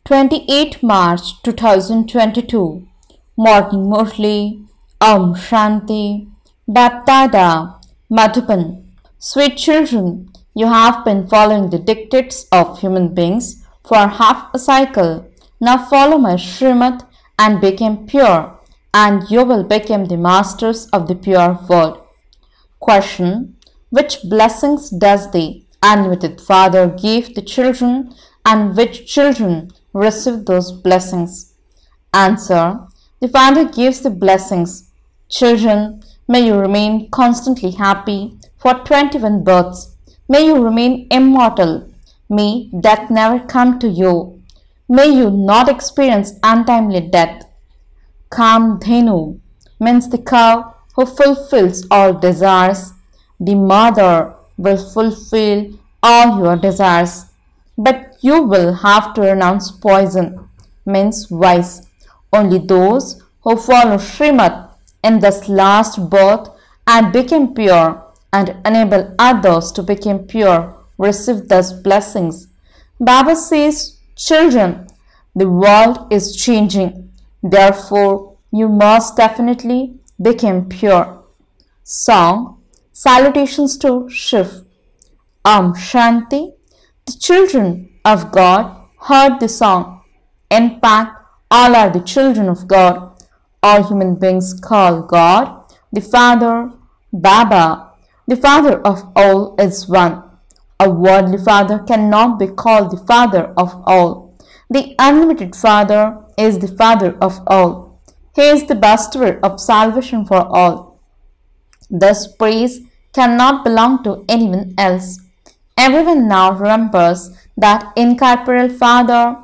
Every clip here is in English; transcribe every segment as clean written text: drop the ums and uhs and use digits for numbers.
28 March 2022. Morning Murli, Om Shanti, BapDada, Madhuban. Sweet children, you have been following the dictates of human beings for half a cycle. Now follow my Srimad and become pure, and you will become the masters of the pure world. Question: which blessings does the Unlimited Father give the children, and which children receive those blessings? Answer: the Father gives the blessings. Children, may you remain constantly happy for 21 births. May you remain immortal. May death never come to you. May you not experience untimely death. Kamdhenu means the cow who fulfills all desires. The mother will fulfill all your desires. But you will have to renounce poison, means vice. Only those who follow Srimad in this last birth and become pure and enable others to become pure receive those blessings. Baba says, children, the world is changing. Therefore, you must definitely become pure. Song: Salutations to Shiv. Om Shanti. The children of God heard the song. In fact, all are the children of God. All human beings call God the Father, Baba. The Father of all is one. A worldly father cannot be called the Father of all. The Unlimited Father is the Father of all. He is the bestower of salvation for all. Thus praise cannot belong to anyone else. Everyone now remembers that incorporeal Father.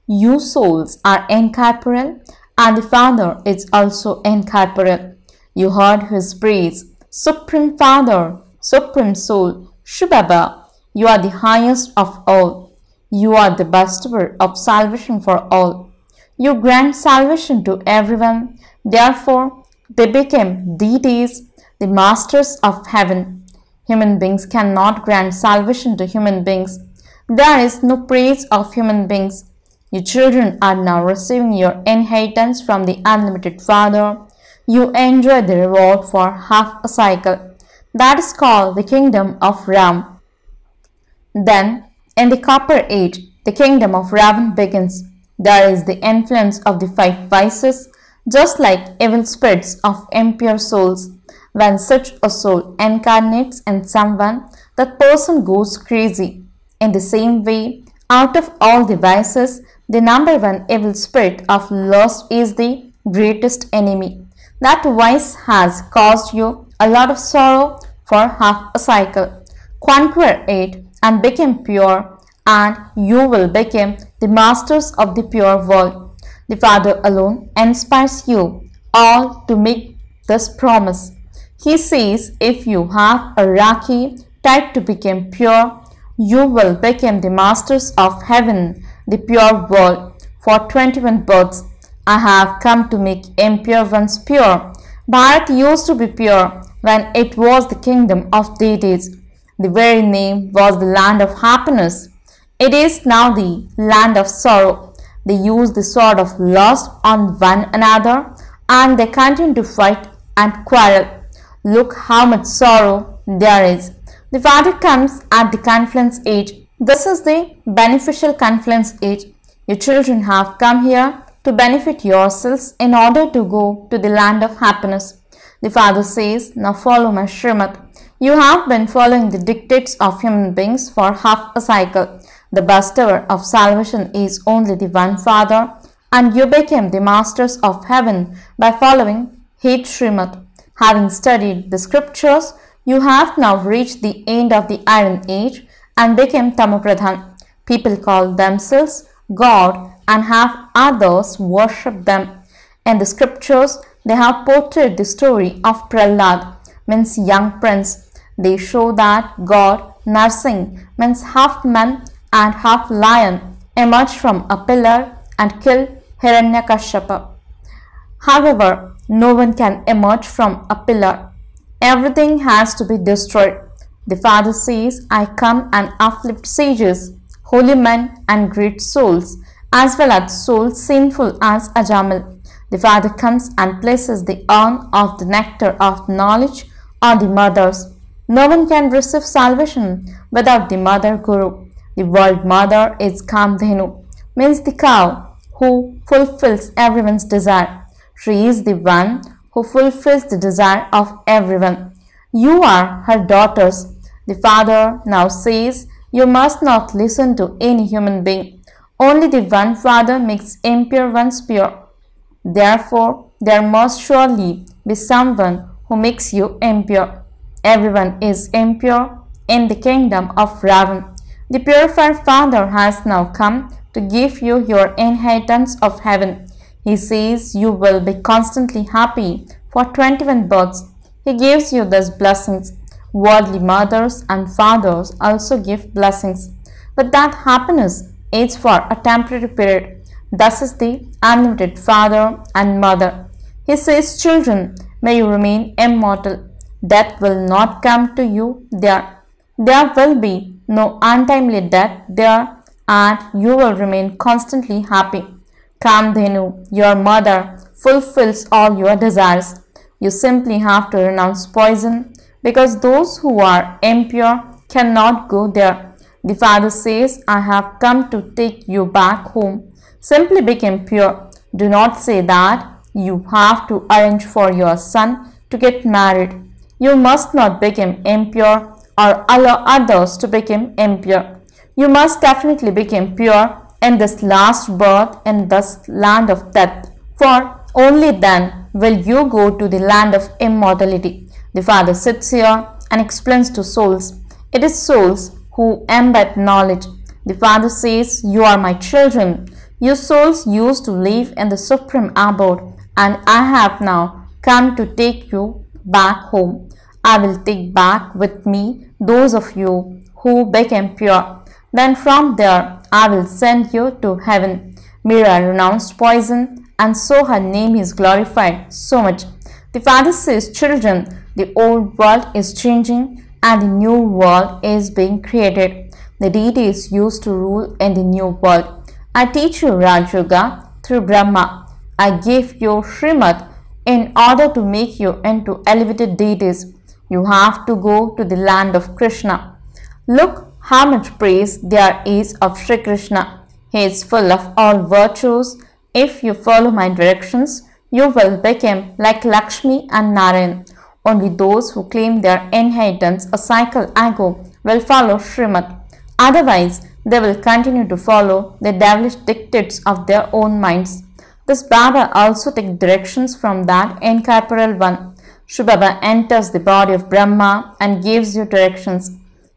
You souls are incorporeal, and the Father is also incorporeal. You heard his praise. Supreme Father, Supreme Soul, Shivbaba, you are the highest of all. You are the bestower of salvation for all. You grant salvation to everyone. Therefore, they became deities, the masters of heaven. Human beings cannot grant salvation to human beings. There is no praise of human beings. You children are now receiving your inheritance from the Unlimited Father. You enjoy the reward for half a cycle. That is called the kingdom of Ram. Then, in the Copper Age, the kingdom of Ravan begins. There is the influence of the five vices, just like evil spirits of impure souls. When such a soul incarnates in someone, that person goes crazy. In the same way, out of all the vices, the number one evil spirit of lust is the greatest enemy. That vice has caused you a lot of sorrow for half a cycle. Conquer it and become pure, and you will become the masters of the pure world. The Father alone inspires you all to make this promise. He says, if you have a Rakhi tied to become pure, you will become the masters of heaven, the pure world. For 21 births, I have come to make impure ones pure. Bharat used to be pure when it was the kingdom of deities. The very name was the land of happiness. It is now the land of sorrow. They use the sword of lust on one another, and they continue to fight and quarrel. Look how much sorrow there is. The Father comes at the confluence age. This is the beneficial confluence age. You children have come here to benefit yourselves in order to go to the land of happiness. The Father says, now follow my Srimad. You have been following the dictates of human beings for half a cycle. The bestower of salvation is only the one Father, and you became the masters of heaven by following his Srimad. Having studied the scriptures, you have now reached the end of the Iron Age and became Tamopradhan. People call themselves God and have others worship them. In the scriptures, they have portrayed the story of Prahlad, means young prince. They show that God, Narsingh, means half man and half lion, emerged from a pillar and killed Hiranyakashipu. However, no one can emerge from a pillar. Everything has to be destroyed. The Father says, I come and afflict sages, holy men and great souls, as well as souls sinful as Ajamal. The father comes and places the urn of the nectar of knowledge on the mothers. No one can receive salvation without the mother guru. The world mother is Kamdhenu, means the cow who fulfills everyone's desire. She is the one who fulfills the desire of everyone. You are her daughters. The father now says, you must not listen to any human being. Only the one Father makes impure ones pure. Therefore, there must surely be someone who makes you impure. Everyone is impure in the kingdom of Ravan. The purified Father has now come to give you your inheritance of heaven. He says you will be constantly happy for 21 births. He gives you these blessings. Worldly mothers and fathers also give blessings, but that happiness is for a temporary period. Thus is the unlimited Father and Mother. He says, children, may you remain immortal. Death will not come to you there. There will be no untimely death there, and you will remain constantly happy. Kamdhenu, your mother, fulfills all your desires. You simply have to renounce poison, because those who are impure cannot go there. The father says, I have come to take you back home. Simply become pure. Do not say that you have to arrange for your son to get married. You must not become impure or allow others to become impure. You must definitely become pure in this last birth in this land of death, for only then will you go to the land of immortality. The father sits here and explains to souls. It is souls who embed knowledge. The father says, you are my children. You souls used to live in the supreme abode, and I have now come to take you back home. I will take back with me those of you who became pure. Then from there I will send you to heaven. Mira renounced poison, and so her name is glorified so much. The father says, children, the old world is changing and the new world is being created. The deities used to rule in the new world. I teach you Raj Yoga through Brahma. I give you Srimad in order to make you into elevated deities. You have to go to the land of Krishna. Look how much praise there is of Sri Krishna. He is full of all virtues. If you follow my directions, you will become like Lakshmi and Narayan. Only those who claim their inheritance, a cycle ego, will follow Srimad. Otherwise, they will continue to follow the devilish dictates of their own minds. This Baba also takes directions from that incorporeal one. Shivbaba enters the body of Brahma and gives you directions.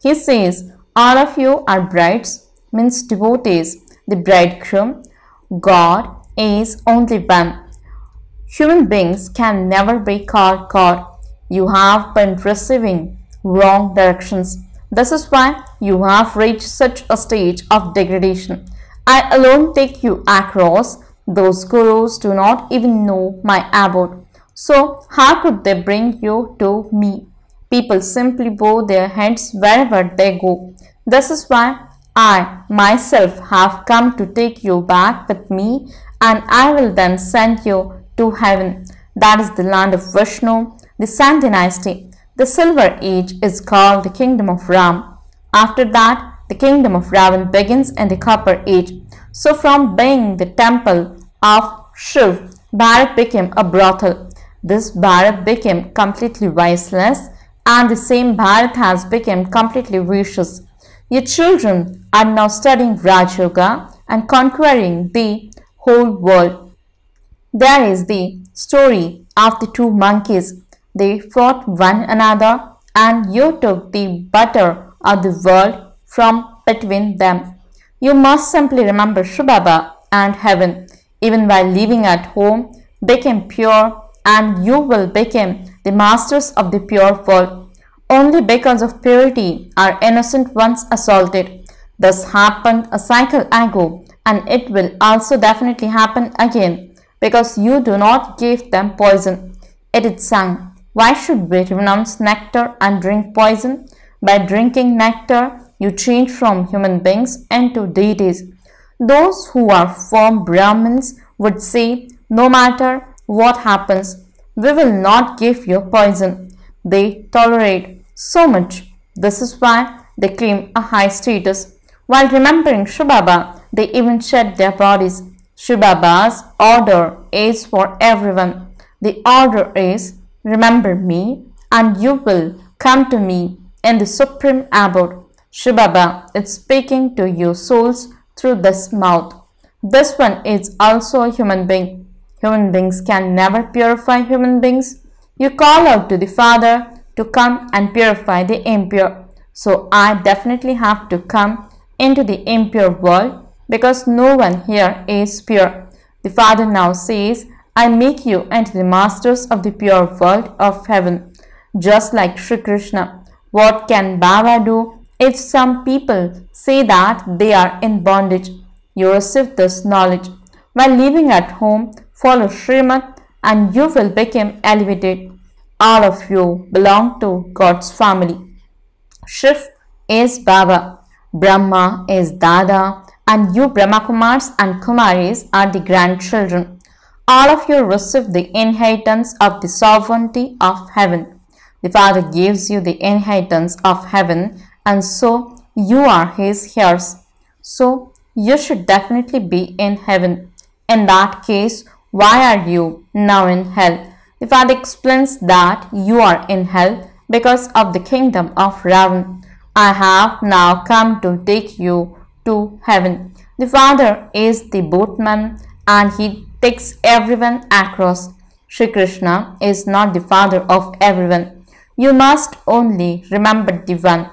He says, all of you are brides, means devotees. The bridegroom, God, is only one. Human beings can never be called God. You have been receiving wrong directions. This is why you have reached such a stage of degradation. I alone take you across. Those gurus do not even know my abode. So how could they bring you to me? People simply bow their heads wherever they go. This is why I myself have come to take you back with me, and I will then send you to heaven. That is the land of Vishnu, the Sun dynasty. The silver age is called the kingdom of Ram. After that, the kingdom of Ravan begins in the copper age. So from being the temple of Shiv, Bharat became a brothel. This Bharat became completely viceless, and the same Bharat has become completely vicious. Your children are now studying Raj Yoga and conquering the whole world. There is the story of the two monkeys. They fought one another, and you took the butter of the world from between them. You must simply remember Shivbaba and heaven. Even while living at home, become pure, and you will become the masters of the pure world. Only because of purity are innocent ones assaulted. Thus happened a cycle ago, and it will also definitely happen again, because you do not give them poison. It is sung, why should we renounce nectar and drink poison? By drinking nectar, you change from human beings into deities. Those who are firm Brahmins would say, no matter what happens, we will not give you poison. They tolerate so much. This is why they claim a high status. While remembering shivbaba, they even shed their bodies. Shivbaba's order is for everyone. The order is, remember me and you will come to me in the supreme abode. Shivbaba is speaking to your souls through this mouth. This one is also a human being. Human beings can never purify human beings. You call out to the Father to come and purify the impure. So I definitely have to come into the impure world because no one here is pure. The Father now says, I make you into the masters of the pure world of heaven. Just like Sri Krishna, what can Baba do if some people say that they are in bondage? You receive this knowledge. While living at home, follow Srimad and you will become elevated. All of you belong to God's family. Shiv is Baba, Brahma is Dada, and you Brahma Kumaris and Kumaris are the grandchildren. All of you receive the inheritance of the sovereignty of heaven. The Father gives you the inheritance of heaven, and so you are His heirs. So you should definitely be in heaven. In that case, why are you now in hell? The Father explains that you are in hell because of the kingdom of Ravan. I have now come to take you to heaven. The Father is the boatman and he takes everyone across. Shri Krishna is not the Father of everyone. You must only remember the one.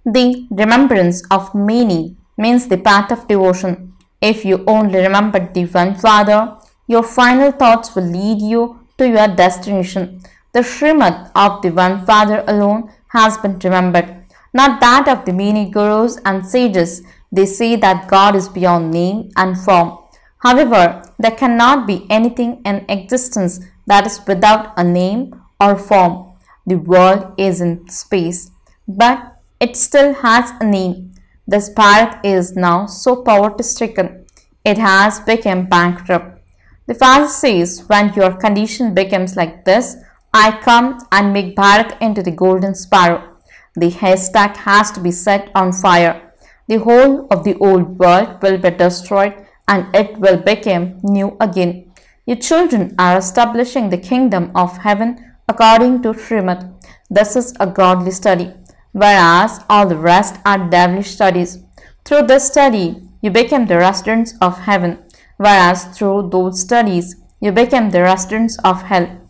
The remembrance of many means the path of devotion. If you only remember the one Father, your final thoughts will lead you to your destination. The Srimad of the one Father alone has been remembered, not that of the many gurus and sages. They say that God is beyond name and form. However, there cannot be anything in existence that is without a name or form. The world is in space, but it still has a name. This Bharat is now so poverty-stricken. It has become bankrupt. The Father says, when your condition becomes like this, I come and make Bharat into the golden sparrow. The haystack has to be set on fire. The whole of the old world will be destroyed and it will become new again. Your children are establishing the kingdom of heaven according to Srimad. This is a godly study, whereas all the rest are devilish studies. Through this study, you become the residents of heaven, whereas through those studies, you become the residents of hell.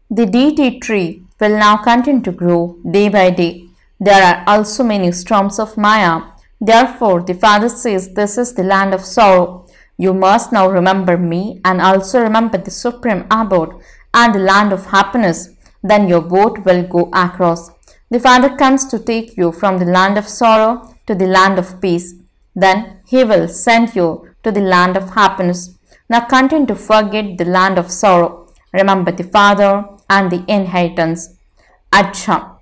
The deity tree will now continue to grow day by day. There are also many storms of Maya. Therefore, the Father says this is the land of sorrow. You must now remember me and also remember the supreme abode and the land of happiness. Then your boat will go across. The Father comes to take you from the land of sorrow to the land of peace. Then He will send you to the land of happiness. Now continue to forget the land of sorrow. Remember the Father and the inheritance. Acha,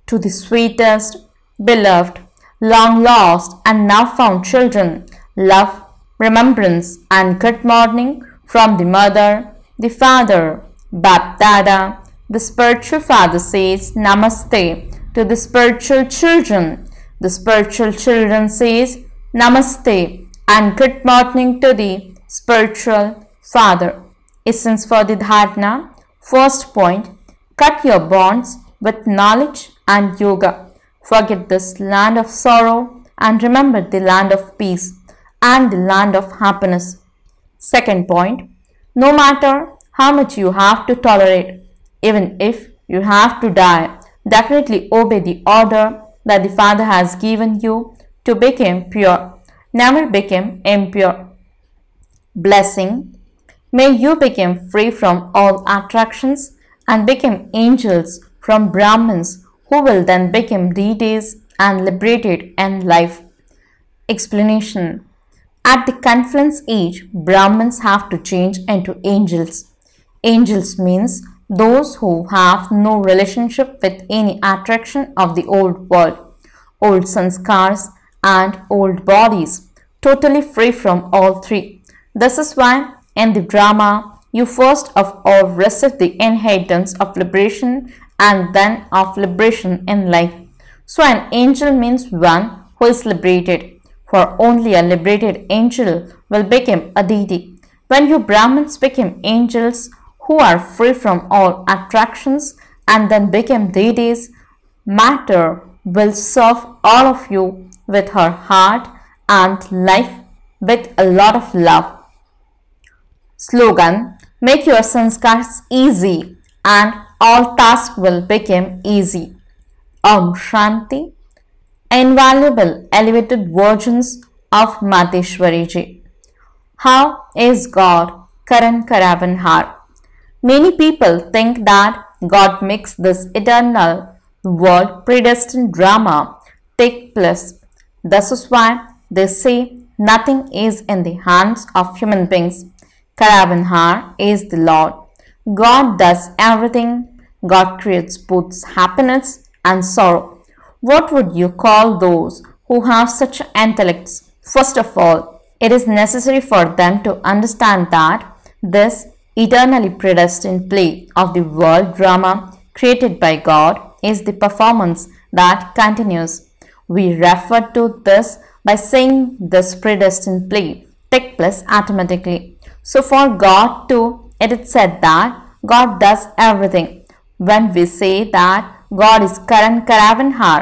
to the sweetest, beloved, long lost and now found children, love, remembrance and good morning from the Mother, the Father, BapDada. The spiritual Father says Namaste to the spiritual children. The spiritual children says Namaste and good morning to the spiritual Father. Essence for the dharana. First point, cut your bonds with knowledge and yoga. Forget this land of sorrow and remember the land of peace and the land of happiness. Second point, no matter how much you have to tolerate, even if you have to die, definitely obey the order that the Father has given you to become pure. Never become impure. Blessing. May you become free from all attractions and become angels from Brahmins who will then become deities and liberated in life. Explanation. At the confluence age, Brahmins have to change into angels. Angels means those who have no relationship with any attraction of the old world. Old sanskars and old bodies, totally free from all three. This is why in the drama, you first of all receive the inheritance of liberation and then of liberation in life. So an angel means one who is liberated, for only a liberated angel will become a deity. When you Brahmins become angels who are free from all attractions and then become deities, matter will serve all of you with her heart and life with a lot of love. Slogan: make your sanskars easy and all tasks will become easy. Om Shanti. Invaluable elevated versions of Mateshwariji. How is God Karan Karavanhar? Many people think that God makes this eternal world predestined drama take place. This is why they say nothing is in the hands of human beings. Karavanhar is the Lord. God does everything. God creates both happiness and sorrow. What would you call those who have such intellects? First of all, it is necessary for them to understand that this eternally predestined play of the world drama created by God is the performance that continues. We refer to this by saying this predestined play takes place automatically. So for God too, it is said that God does everything. When we say that God is Karan Karavanhar,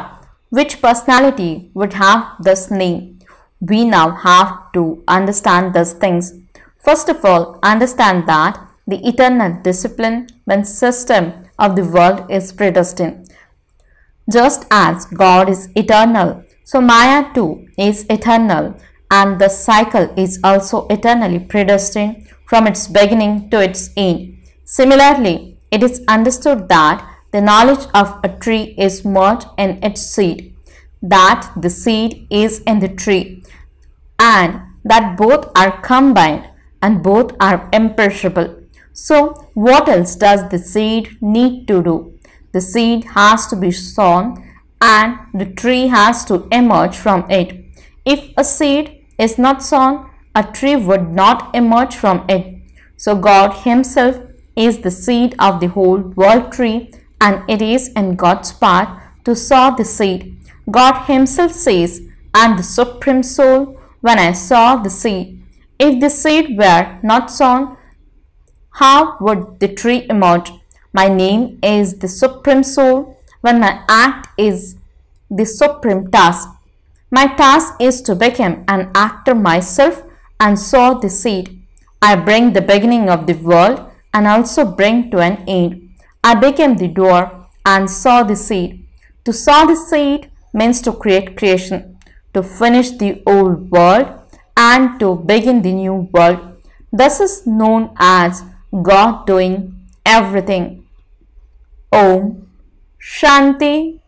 which personality would have this name? We now have to understand these things. First of all, understand that the eternal discipline and system of the world is predestined. Just as God is eternal, so Maya too is eternal, and the cycle is also eternally predestined from its beginning to its end. Similarly, it is understood that the knowledge of a tree is merged in its seed, that the seed is in the tree, and that both are combined and both are imperishable. So, what else does the seed need to do? The seed has to be sown and the tree has to emerge from it. If a seed is not sown, a tree would not emerge from it. So, God Himself is the seed of the whole world tree, and it is in God's part to sow the seed. God Himself says, "I am the Supreme Soul when I saw the seed." If the seed were not sown, how would the tree emerge? My name is the Supreme Soul when my act is the supreme task. My task is to become an actor myself and sow the seed. I bring the beginning of the world and also bring to an end. I became the door and sow the seed. To sow the seed means to create creation, to finish the old world and to begin the new world. This is known as God doing everything. Om Shanti.